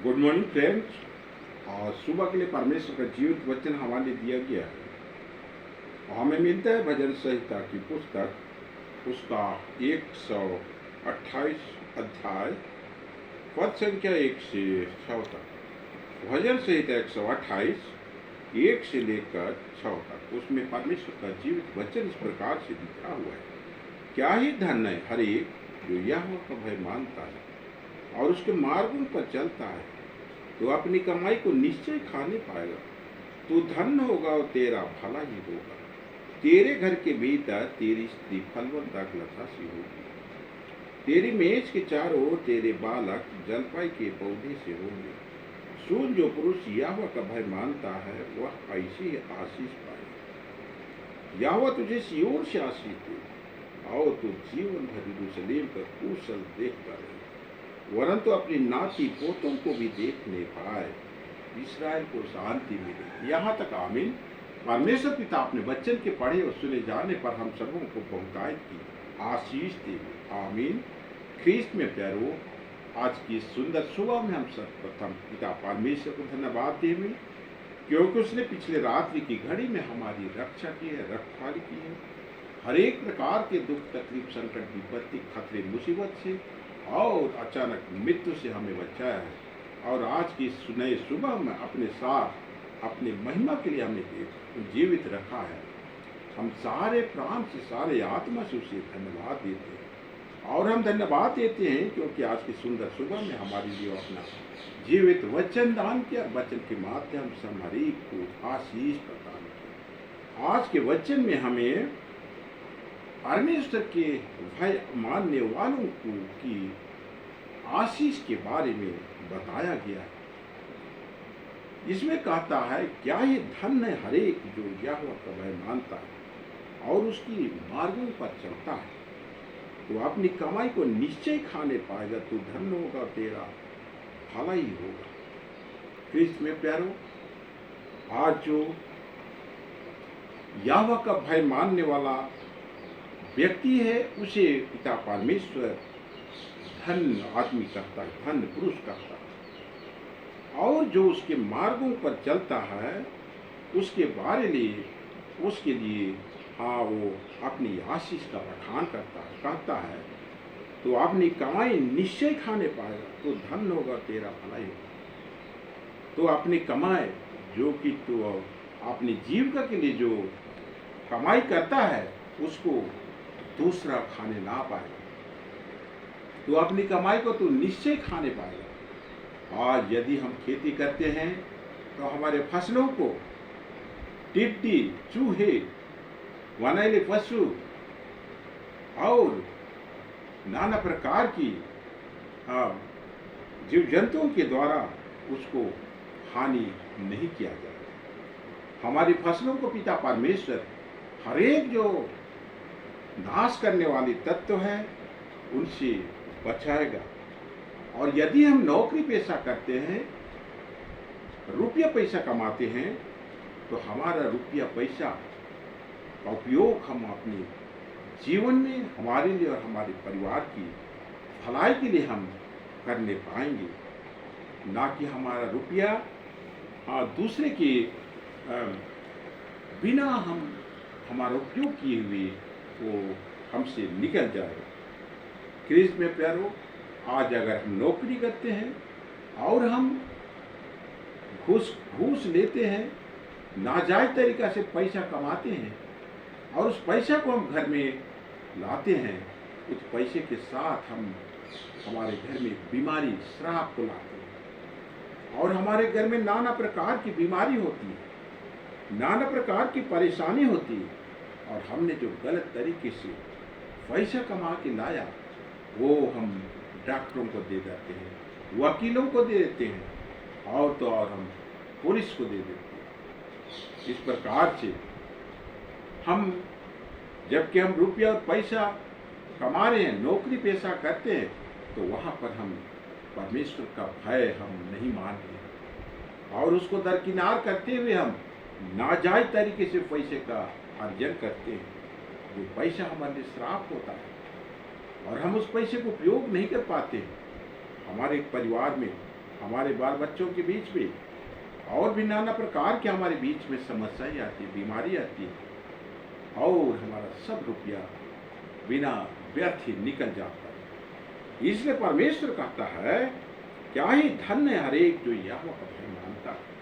Good morning friends. और सुबह के लिए परमेश्वर का जीवित वचन हमारे लिए दिया गया है। और हमें मिलता है भजन संहिता की पुस्तक उसका 128 अध्याय पद संख्या 1 से 6 तक। भजन संहिता 128 1 से लेकर 6 तक। उसमें परमेश्वर का जीवित वचन इस प्रकार से लिखा हुआ है। क्या ही धन्य है हर एक जो यहोवा का भय मानता है और उसके मार्गों पर चलता है, तो अपनी कमाई को निश्चय खाने पाएगा। तू धन्य होगा और तेरा भला ही होगा। तेरे घर के भीतर तेरी स्त्री फलवंत लता सी होगी। तेरी मेज के चारों ओर तेरे बालक जलपाई के पौधे से होंगे। सुन, जो पुरुष यहोवा का भय मानता है वह ऐसी ही आशीष पाएगा। यहोवा तुझे सिय्योन से आशीष दे और तू जीवन भर यरूशलेम का कुशल देखता रहे, वरन तो अपनी नाती पोतों को भी देखने पाए। इस्राएल को शांति मिले। यहाँ तक आमीन। परमेश्वर पिता अपने बच्चन के पढ़े और सुने जाने पर हम सबों को बहुतायत की आशीष दे। आमीन। ख्रीस्त में प्यारो, आज की सुंदर सुबह में हम सर्वप्रथम पिता परमेश्वर को धन्यवाद देंगे, क्योंकि उसने पिछले रात्रि की घड़ी में हमारी रक्षा की है, रखवाली की है। हर एक प्रकार के दुख, तकलीफ, संकट, विपत्ति, खतरे, मुसीबत से और अचानक मृत्यु से हमें बचाया है। और आज की नए सुबह में अपने साथ अपने महिमा के लिए हमें जीवित रखा है। हम सारे प्राण से, सारे आत्मा से उसे धन्यवाद देते हैं। और हम धन्यवाद देते हैं क्योंकि आज की सुंदर सुबह में हमारे लिए अपना जीवित वचन दान किया। वचन के माध्यम से हमारी को आशीष प्रदान किया। आज के वचन में हमें परमेश्वर के भय मानने वालों को की आशीष के बारे में बताया गया है। इसमें कहता है, क्या ये धन्य है हर एक जो यहोवा का भय मानता है और उसकी मार्गों पर चलता है, तो अपनी कमाई को निश्चय खाने पाएगा। तो धन्य होगा, तेरा भला ही होगा। ख्रीस्त में प्यारो, आज जो यहोवा का भय मानने वाला व्यक्ति है उसे पिता परमेश्वर धन्य आदमी कहता है, धन्य पुरुष कहता है। और जो उसके मार्गों पर चलता है उसके लिए वो अपनी आशीष का बखान करता है, कहता है तो अपनी कमाई निश्चय खाने पाएगा। तो धन्य होगा, तेरा भला ही होगा। तो अपनी कमाई जो कि तो अपनी जीविका के लिए जो कमाई करता है उसको दूसरा खाने ना पाएगा। तो अपनी कमाई को तो निश्चय खाने पाएगा। आज यदि हम खेती करते हैं तो हमारे फसलों को टिड्डी, चूहे, वनैले पशु और नाना प्रकार की जीव जंतुओं के द्वारा उसको हानि नहीं किया जाएगा। हमारी फसलों को पिता परमेश्वर हर एक जो नाश करने वाले तत्व है उनसे बचाएगा। और यदि हम नौकरी पेशा करते हैं, रुपया पैसा कमाते हैं, तो हमारा रुपया पैसा का उपयोग हम अपने जीवन में हमारे लिए और हमारे परिवार की भलाई के लिए हम करने पाएंगे, ना कि हमारा रुपया दूसरे के बिना हमारा उपयोग किए हुए वो हमसे निकल जाएगा। ख्रीस्त में प्यारो, आज अगर हम नौकरी करते हैं और हम घूस लेते हैं, नाजायज तरीका से पैसा कमाते हैं और उस पैसा को हम घर में लाते हैं, उस पैसे के साथ हम हमारे घर में बीमारी, श्राप को लाते हैं और हमारे घर में नाना प्रकार की बीमारी होती है, नाना प्रकार की परेशानी होती है। और हमने जो गलत तरीके से पैसा कमा के लाया वो हम डॉक्टरों को दे देते हैं, वकीलों को दे देते हैं और तो और हम पुलिस को दे देते हैं। इस प्रकार से हम जबकि हम रुपया और पैसा कमा रहे हैं, नौकरी पेशा करते हैं, तो वहाँ पर हम परमेश्वर का भय हम नहीं मान रहे और उसको दरकिनार करते हुए हम नाजायज तरीके से पैसे का अर्जन करते हैं। वो पैसा हमारे लिए श्राप होता है और हम उस पैसे को उपयोग नहीं कर पाते। हमारे परिवार में हमारे बाल बच्चों के बीच में और भी नाना प्रकार के हमारे बीच में समस्याएं आती, बीमारी आती और हमारा सब रुपया बिना व्यर्थ ही निकल जाता है। इसलिए परमेश्वर कहता है, क्या ही धन्य है हर एक जो यहोवा का भय मानता है।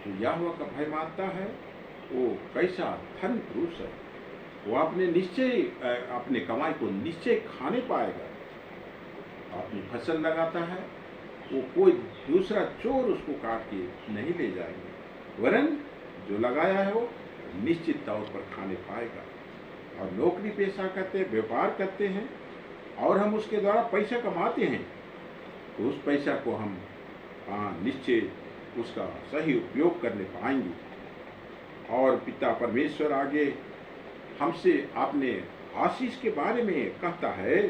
जो यहोवा का भय मानता है वो कैसा धन पुरुष है। वो अपने निश्चय अपने कमाई को निश्चय खाने पाएगा। अपनी फसल लगाता है, वो कोई दूसरा चोर उसको काट के नहीं ले जाएंगे, वरन जो लगाया है वो निश्चित तौर पर खाने पाएगा। और नौकरी पेशा करते हैं, व्यापार करते हैं और हम उसके द्वारा पैसा कमाते हैं, तो उस पैसा को हम निश्चय उसका सही उपयोग करने पाएंगे। और पिता परमेश्वर आगे हमसे अपने आशीष के बारे में कहता है,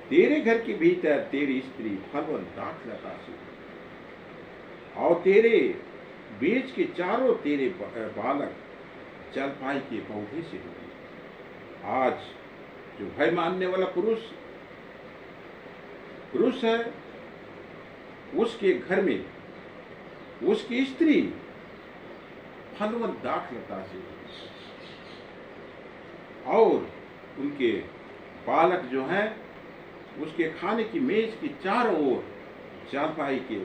तेरे घर के भीतर तेरी स्त्री फलवंत दाखलता से और तेरे बीच के चारों तेरे बालक जलपाई के पौधे से होंगे। आज जो भय मानने वाला पुरुष है, उसके घर में उसकी स्त्री फलवंत दाखलता से और उनके बालक जो हैं उसके खाने की मेज की चारों ओर चारपाई के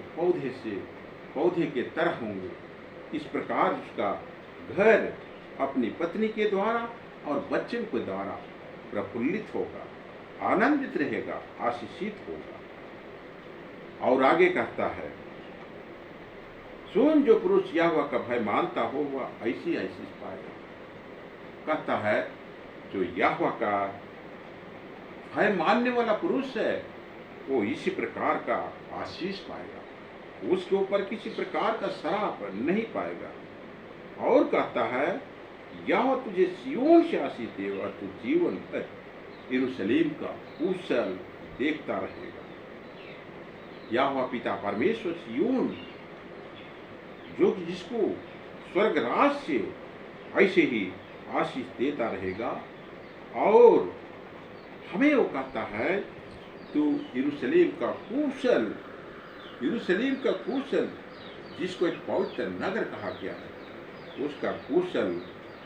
पौधे के तरह होंगे। इस प्रकार उसका घर अपनी पत्नी के द्वारा और बच्चों के द्वारा प्रफुल्लित होगा, आनंदित रहेगा, आशीषित होगा। और आगे कहता है, सुन जो पुरुष यहोवा का भय मानता हो वह ऐसी आशीष पाएगा। कहता है, जो यहोवा का भय मानने वाला पुरुष है वो इसी प्रकार का आशीष पाएगा, उसके ऊपर किसी प्रकार का श्राप नहीं पाएगा। और कहता है, यहोवा तुझे सिय्योन से आशीष दे और तू जीवन भर यरूशलेम का कुशल देखता रहेगा। यहोवा पिता परमेश्वर सिय्योन जो जिसको स्वर्ग राज से ऐसे ही आशीष देता रहेगा। और हमें वो कहता है, तू यरूशलेम का कुशल जिसको एक पवित्र नगर कहा गया है, उसका कुशल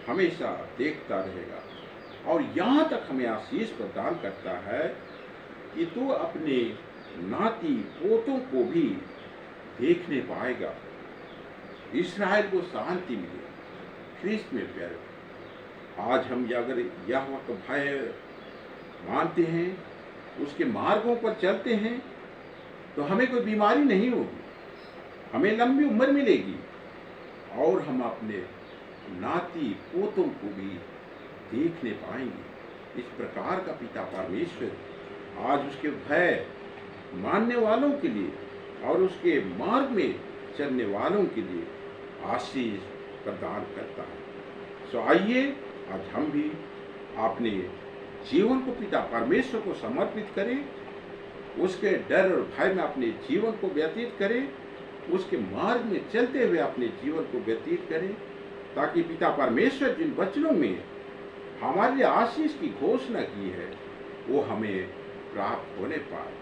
हमेशा देखता रहेगा। और यहाँ तक हमें आशीष प्रदान करता है कि तू अपने नाती पोतों को भी देखने पाएगा। इस्राएल को शांति मिले ख्रिस्त में प्यारे। आज हम अगर यहोवा का भय मानते हैं, उसके मार्गों पर चलते हैं, तो हमें कोई बीमारी नहीं होगी, हमें लंबी उम्र मिलेगी और हम अपने नाती पोतों को भी देखने पाएंगे। इस प्रकार का पिता परमेश्वर आज उसके भय मानने वालों के लिए और उसके मार्ग में चलने वालों के लिए आशीष प्रदान करता है। सो आइए आज हम भी अपने जीवन को पिता परमेश्वर को समर्पित करें, उसके डर और भय में अपने जीवन को व्यतीत करें, उसके मार्ग में चलते हुए अपने जीवन को व्यतीत करें, ताकि पिता परमेश्वर जिन वचनों में हमारे लिए आशीष की घोषणा की है वो हमें प्राप्त होने पाए।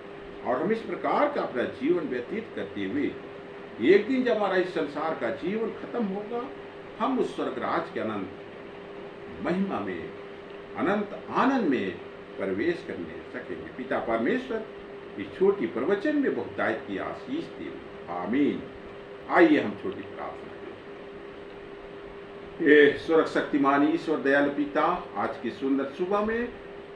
और हम इस प्रकार का अपना जीवन व्यतीत करते हुए एक दिन जब हमारा इस संसार का जीवन खत्म होगा, हम उस स्वर्ग राज के अनंत महिमा में, अनंत आनंद में प्रवेश करने सकेंगे। पिता परमेश्वर इस छोटी प्रवचन में बहुतायत की आशीष दे। आमीन। आइए हम छोटी प्रार्थना करें। हे स्वर्ग शक्तिमान ईश्वर दयालु पिता, आज की सुंदर सुबह में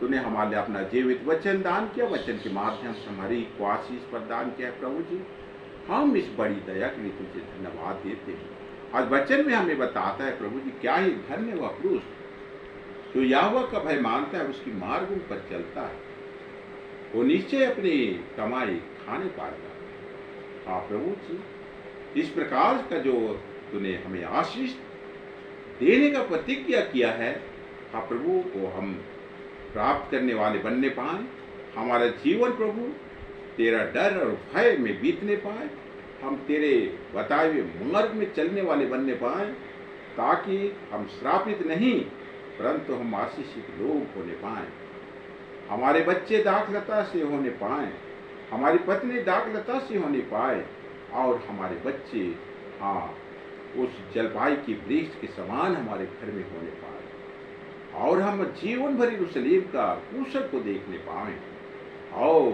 तूने हमारे लिए अपना जीवित वचन दान किया, वचन के माध्यम से हमारी को आशीष प्रदान किया। प्रभु जी, हम इस बड़ी दया के लिए तुझे धन्यवाद देते हैं। आज वचन में हमें बताता है प्रभु जी, क्या ही धन्य वह पुरुष जो यहोवा का भय मानता है, उसकी मार्गों पर चलता है, वो निश्चय अपनी कमाई खाने पाएगा। हाँ प्रभु जी, इस प्रकार का जो तूने हमें आशीष देने का प्रतिज्ञा किया है, हाँ प्रभु, को हम प्राप्त करने वाले बनने पाए। हमारा जीवन प्रभु तेरा डर और भय में बीतने पाए, हम तेरे बताए हुए मार्ग में चलने वाले बनने पाए, ताकि हम श्रापित नहीं परंतु हम आशीषित लोग होने पाए, हमारे बच्चे दाखलता से होने पाए हमारी पत्नी दाखलता से होने पाए और हमारे बच्चे हाँ उस जलवायु की वृक्ष के समान हमारे घर में होने पाए और हम जीवन भर यरूशलेम का कुशल को देखने पाए और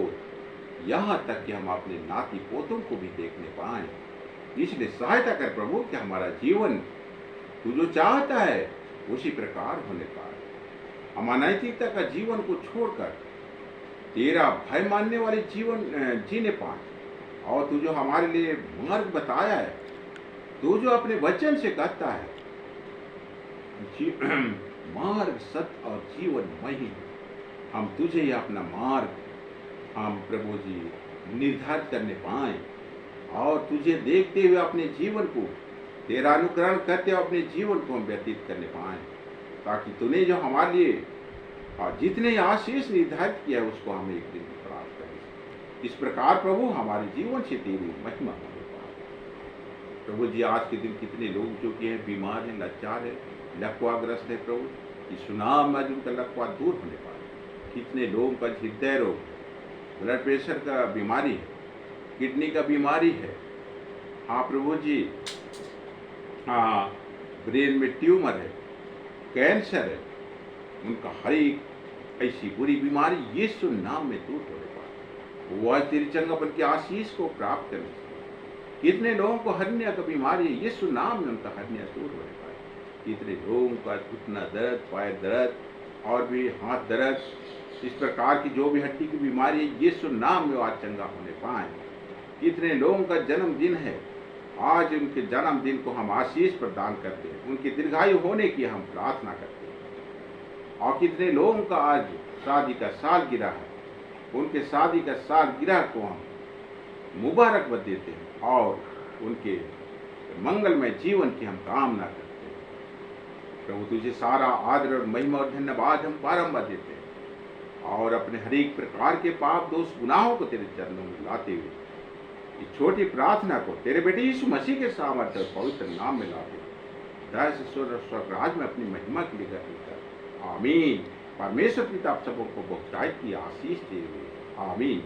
यहाँ तक कि हम अपने नाती पोतों को भी देखने पाए। इसलिए सहायता कर प्रभु कि हमारा जीवन तू जो चाहता है उसी प्रकार होने पाए। हम अनैतिकता का जीवन को छोड़कर तेरा भय मानने वाले जीवन जीने पाए और तू जो हमारे लिए मार्ग बताया है, तू जो अपने वचन से कहता है मार्ग सत्य और जीवन मही, हम तुझे ही अपना मार्ग हम प्रभु जी निर्धारित करने पाए और तुझे देखते हुए अपने जीवन को तेरा अनुकरण करते हुए अपने जीवन को हम व्यतीत करने पाए, ताकि तूने जो हमारे लिए जितने आशीष निर्धारित किया है उसको हम एक दिन प्राप्त करें। इस प्रकार प्रभु हमारे जीवन से तेरी महिमा होने पाए। प्रभु जी आज के दिन कितने लोग जो कि हैं बीमार हैं, लाचार है, लकवाग्रस्त है प्रभु, इस नाम में उनका लकवा दूर होने पाए। कितने लोगों का हृदय रोग, ब्लड प्रेशर का बीमारी है, किडनी का बीमारी है, हाँ प्रभु जी, हाँ ब्रेन में ट्यूमर है, कैंसर है, उनका हर एक ऐसी बुरी बीमारी यीशु नाम में दूर होने पाए। वो आज तेरी चंगापन की आशीष को प्राप्त करने से कितने लोगों को हर्निया का बीमारी है, यीशु नाम में उनका हर्निया दूर होने पाए। कितने लोगों का घुटना दर्द, पैर दर्द और भी हाथ दर्द, इस प्रकार की जो भी हड्डी की बीमारी है यीशु नाम में आज चंगा होने पाए। कितने लोगों का जन्मदिन है, आज उनके जन्मदिन को हम आशीष प्रदान करते हैं, उनकी दीर्घायु होने की हम प्रार्थना करते हैं। और कितने लोगों का आज शादी का सालगिरह है, उनके शादी का सालगिरह को हम मुबारकबाद देते हैं और उनके मंगलमय जीवन की हम कामना करते हैं। प्रभु तुझे सारा आदर और महिमा और धन्यवाद हम बारंबार देते हैं और अपने हर एक प्रकार के पाप दोष गुनाहों को तेरे चरणों में लाते हुए इस छोटी प्रार्थना को तेरे बेटे यीशु मसीह के सामर्थ्य और पवित्र नाम में लाते हुए दया से स्वर्ग में अपनी महिमा के लिए करते हैं। आमीन। परमेश्वर पिता आप सबों को बहुतायत की आशीष दे। आमीन।